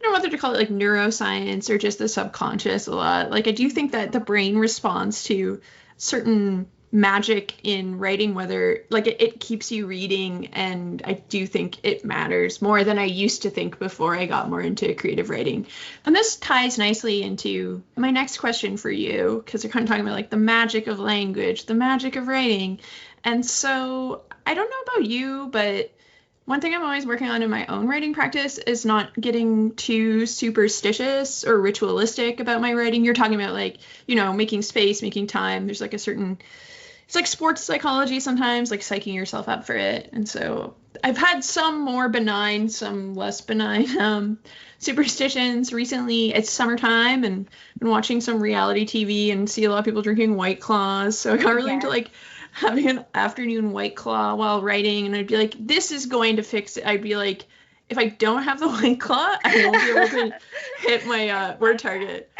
Speaker 3: I don't know whether to call it like neuroscience or just the subconscious a lot. Like I do think that the brain responds to certain magic in writing, whether like it keeps you reading, and I do think it matters more than I used to think before I got more into creative writing. And this ties nicely into my next question for you, because we're kind of talking about like the magic of language, the magic of writing. And so I don't know about you, but one thing I'm always working on in my own writing practice is not getting too superstitious or ritualistic about my writing. You're talking about like, making space, making time. There's like a certain, it's like sports psychology sometimes, like psyching yourself up for it. And so I've had some more benign, some less benign superstitions. Recently, it's summertime and been watching some reality TV and see a lot of people drinking White Claws. So I got really into like having an afternoon White Claw while writing, and I'd be like, this is going to fix it. I'd be like, if I don't have the White Claw, I won't be able to hit my word target.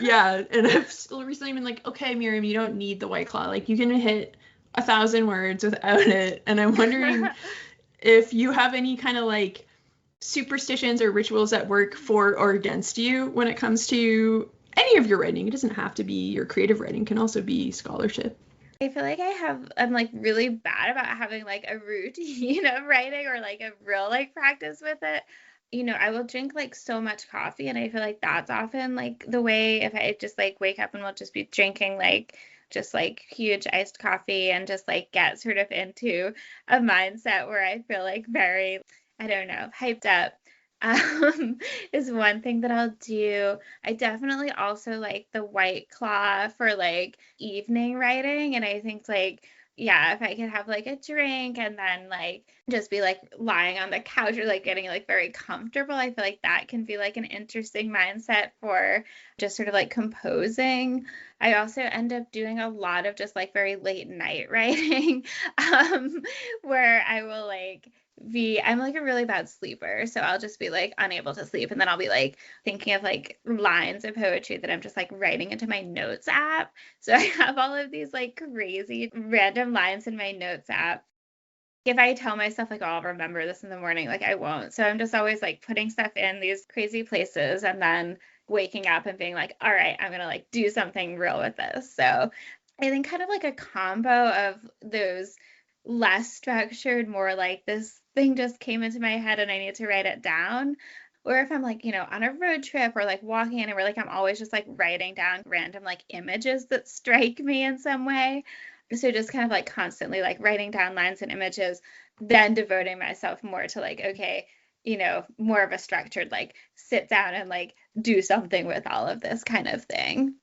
Speaker 3: Yeah, and I've still recently been like, okay, Miriam, you don't need the White Claw. Like, you can hit 1,000 words without it. And I'm wondering if you have any kind of like superstitions or rituals that work for or against you when it comes to any of your writing. It doesn't have to be your creative writing, it can also be scholarship.
Speaker 4: I feel like I'm like really bad about having like a routine of writing or like a real like practice with it. I will drink like so much coffee, and I feel like that's often like the way, if I just like wake up and will just be drinking like just like huge iced coffee and just like get sort of into a mindset where I feel like very, I don't know, hyped up. Is one thing that I'll do. I definitely also like the White Claw for like evening writing. And I think like, yeah, if I could have like a drink and then like just be like lying on the couch or like getting like very comfortable, I feel like that can be like an interesting mindset for just sort of like composing. I also end up doing a lot of just like very late night writing, where I will like I'm like a really bad sleeper, so I'll just be like unable to sleep, and then I'll be like thinking of like lines of poetry that I'm just like writing into my notes app. So I have all of these like crazy random lines in my notes app. If I tell myself like, oh, I'll remember this in the morning, like I won't. So I'm just always like putting stuff in these crazy places and then waking up and being like, all right, I'm gonna like do something real with this. So I think kind of like a combo of those less structured, more like this thing just came into my head and I need to write it down. Or if I'm like, on a road trip or like walking anywhere, like I'm always just like writing down random like images that strike me in some way. So just kind of like constantly like writing down lines and images, then devoting myself more to like, okay, more of a structured, like sit down and like do something with all of this kind of thing.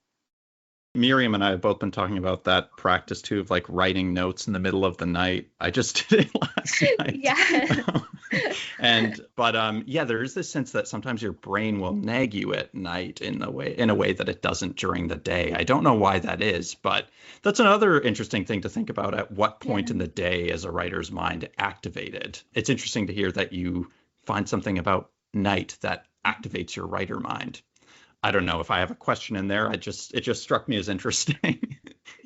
Speaker 1: Miriam and I have both been talking about that practice too, of like writing notes in the middle of the night. I just did it last night.
Speaker 4: Yeah.
Speaker 1: But there is this sense that sometimes your brain will nag you at night in a way that it doesn't during the day. I don't know why that is, but that's another interesting thing to think about. At what point in the day is a writer's mind activated? It's interesting to hear that you find something about night that activates your writer mind. I don't know if I have a question in there. It just struck me as interesting.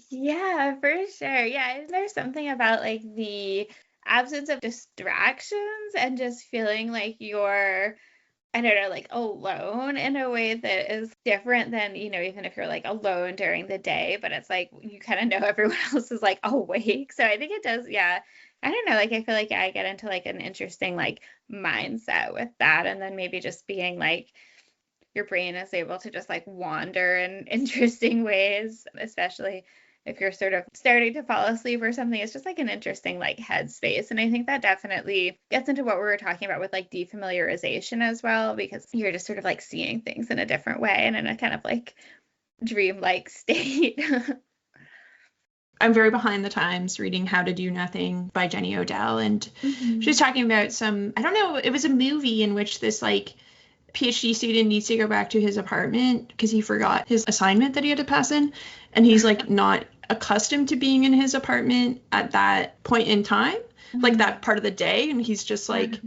Speaker 4: Yeah, for sure. Yeah, there's something about like the absence of distractions and just feeling like you're, I don't know, like alone in a way that is different than, even if you're like alone during the day, but it's like you kind of know everyone else is like awake. So I think it does, yeah. I don't know, like I feel like I get into like an interesting like mindset with that, and then maybe just being like your brain is able to just like wander in interesting ways, especially if you're sort of starting to fall asleep or something. It's just like an interesting like headspace. And I think that definitely gets into what we were talking about with like defamiliarization as well, because you're just sort of like seeing things in a different way and in a kind of like dream-like state.
Speaker 3: I'm very behind the times reading How to Do Nothing by Jenny Odell. And she's talking about I don't know, it was a movie in which this like Ph.D. student needs to go back to his apartment because he forgot his assignment that he had to pass in, and he's like not accustomed to being in his apartment at that point in time, like that part of the day, and he's just like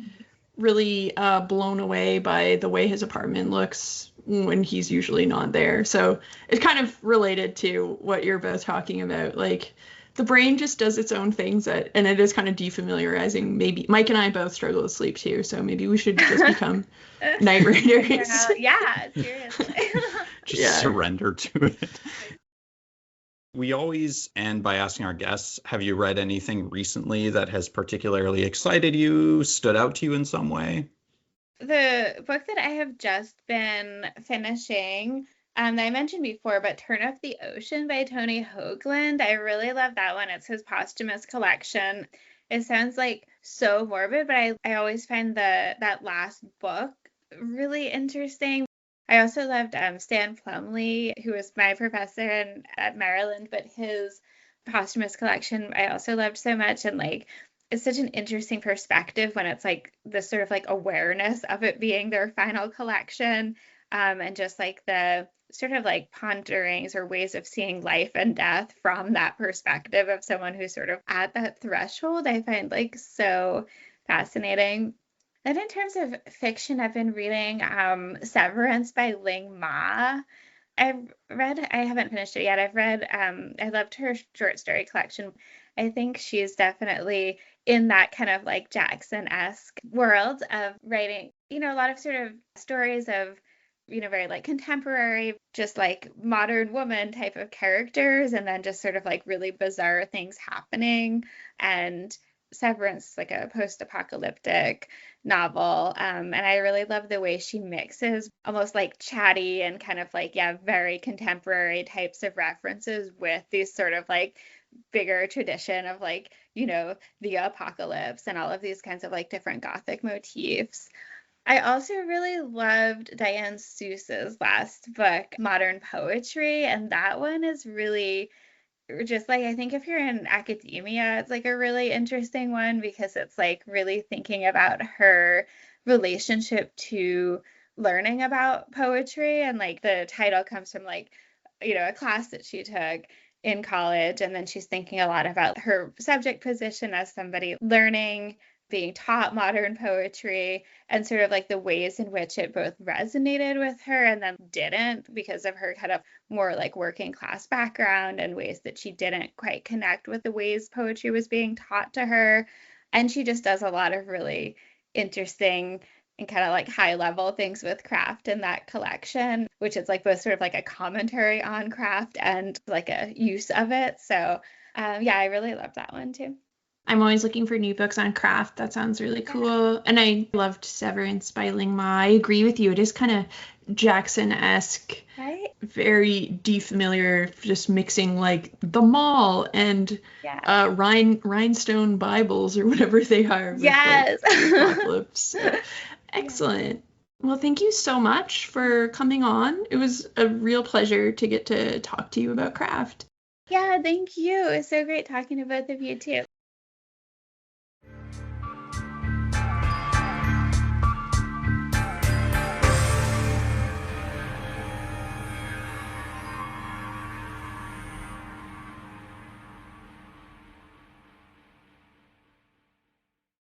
Speaker 3: really blown away by the way his apartment looks when he's usually not there. So it's kind of related to what you're both talking about, like the brain just does its own things and it is kind of defamiliarizing. Maybe Mike and I both struggle with sleep too, so maybe we should just become night readers.
Speaker 4: Yeah, seriously.
Speaker 1: Just surrender to it. We always end by asking our guests, have you read anything recently that has particularly excited you, stood out to you in some way?
Speaker 4: The book that I have just been finishing, that I mentioned before, but Turn Up the Ocean by Tony Hoagland. I really love that one. It's his posthumous collection. It sounds like so morbid, but I always find that last book really interesting. I also loved Stan Plumley, who was my professor at Maryland, but his posthumous collection I also loved so much. And like, it's such an interesting perspective when it's like this sort of like awareness of it being their final collection, and just like the sort of like ponderings or ways of seeing life and death from that perspective of someone who's sort of at that threshold, I find like so fascinating. Then in terms of fiction, I've been reading Severance by Ling Ma. I haven't finished it yet. I loved her short story collection. I think she's definitely in that kind of like Jackson-esque world of writing, a lot of sort of stories of, very like contemporary, just like modern woman type of characters, and then just sort of like really bizarre things happening. And Severance is like a post-apocalyptic novel. And I really love the way she mixes almost like chatty and kind of like, very contemporary types of references with these sort of like bigger tradition of like, the apocalypse and all of these kinds of like different Gothic motifs. I also really loved Diane Seuss's last book, Modern Poetry, and that one is really just like, I think if you're in academia, it's like a really interesting one because it's like really thinking about her relationship to learning about poetry. And like the title comes from like, a class that she took in college. And then she's thinking a lot about her subject position as somebody learning, being taught modern poetry, and sort of like the ways in which it both resonated with her and then didn't because of her kind of more like working class background and ways that she didn't quite connect with the ways poetry was being taught to her. And she just does a lot of really interesting and kind of like high level things with craft in that collection, which is like both sort of like a commentary on craft and like a use of it. So I really love that one too.
Speaker 3: I'm always looking for new books on craft. That sounds really cool. And I loved Severance by Ling Ma. I agree with you. It is kind of Jackson-esque,
Speaker 4: right? Very
Speaker 3: defamiliar, just mixing like the mall and rhinestone Bibles or whatever they are.
Speaker 4: Yes.
Speaker 3: Apocalypse. Excellent. Well, thank you so much for coming on. It was a real pleasure to get to talk to you about craft.
Speaker 4: Yeah, thank you. It was so great talking to both of you too.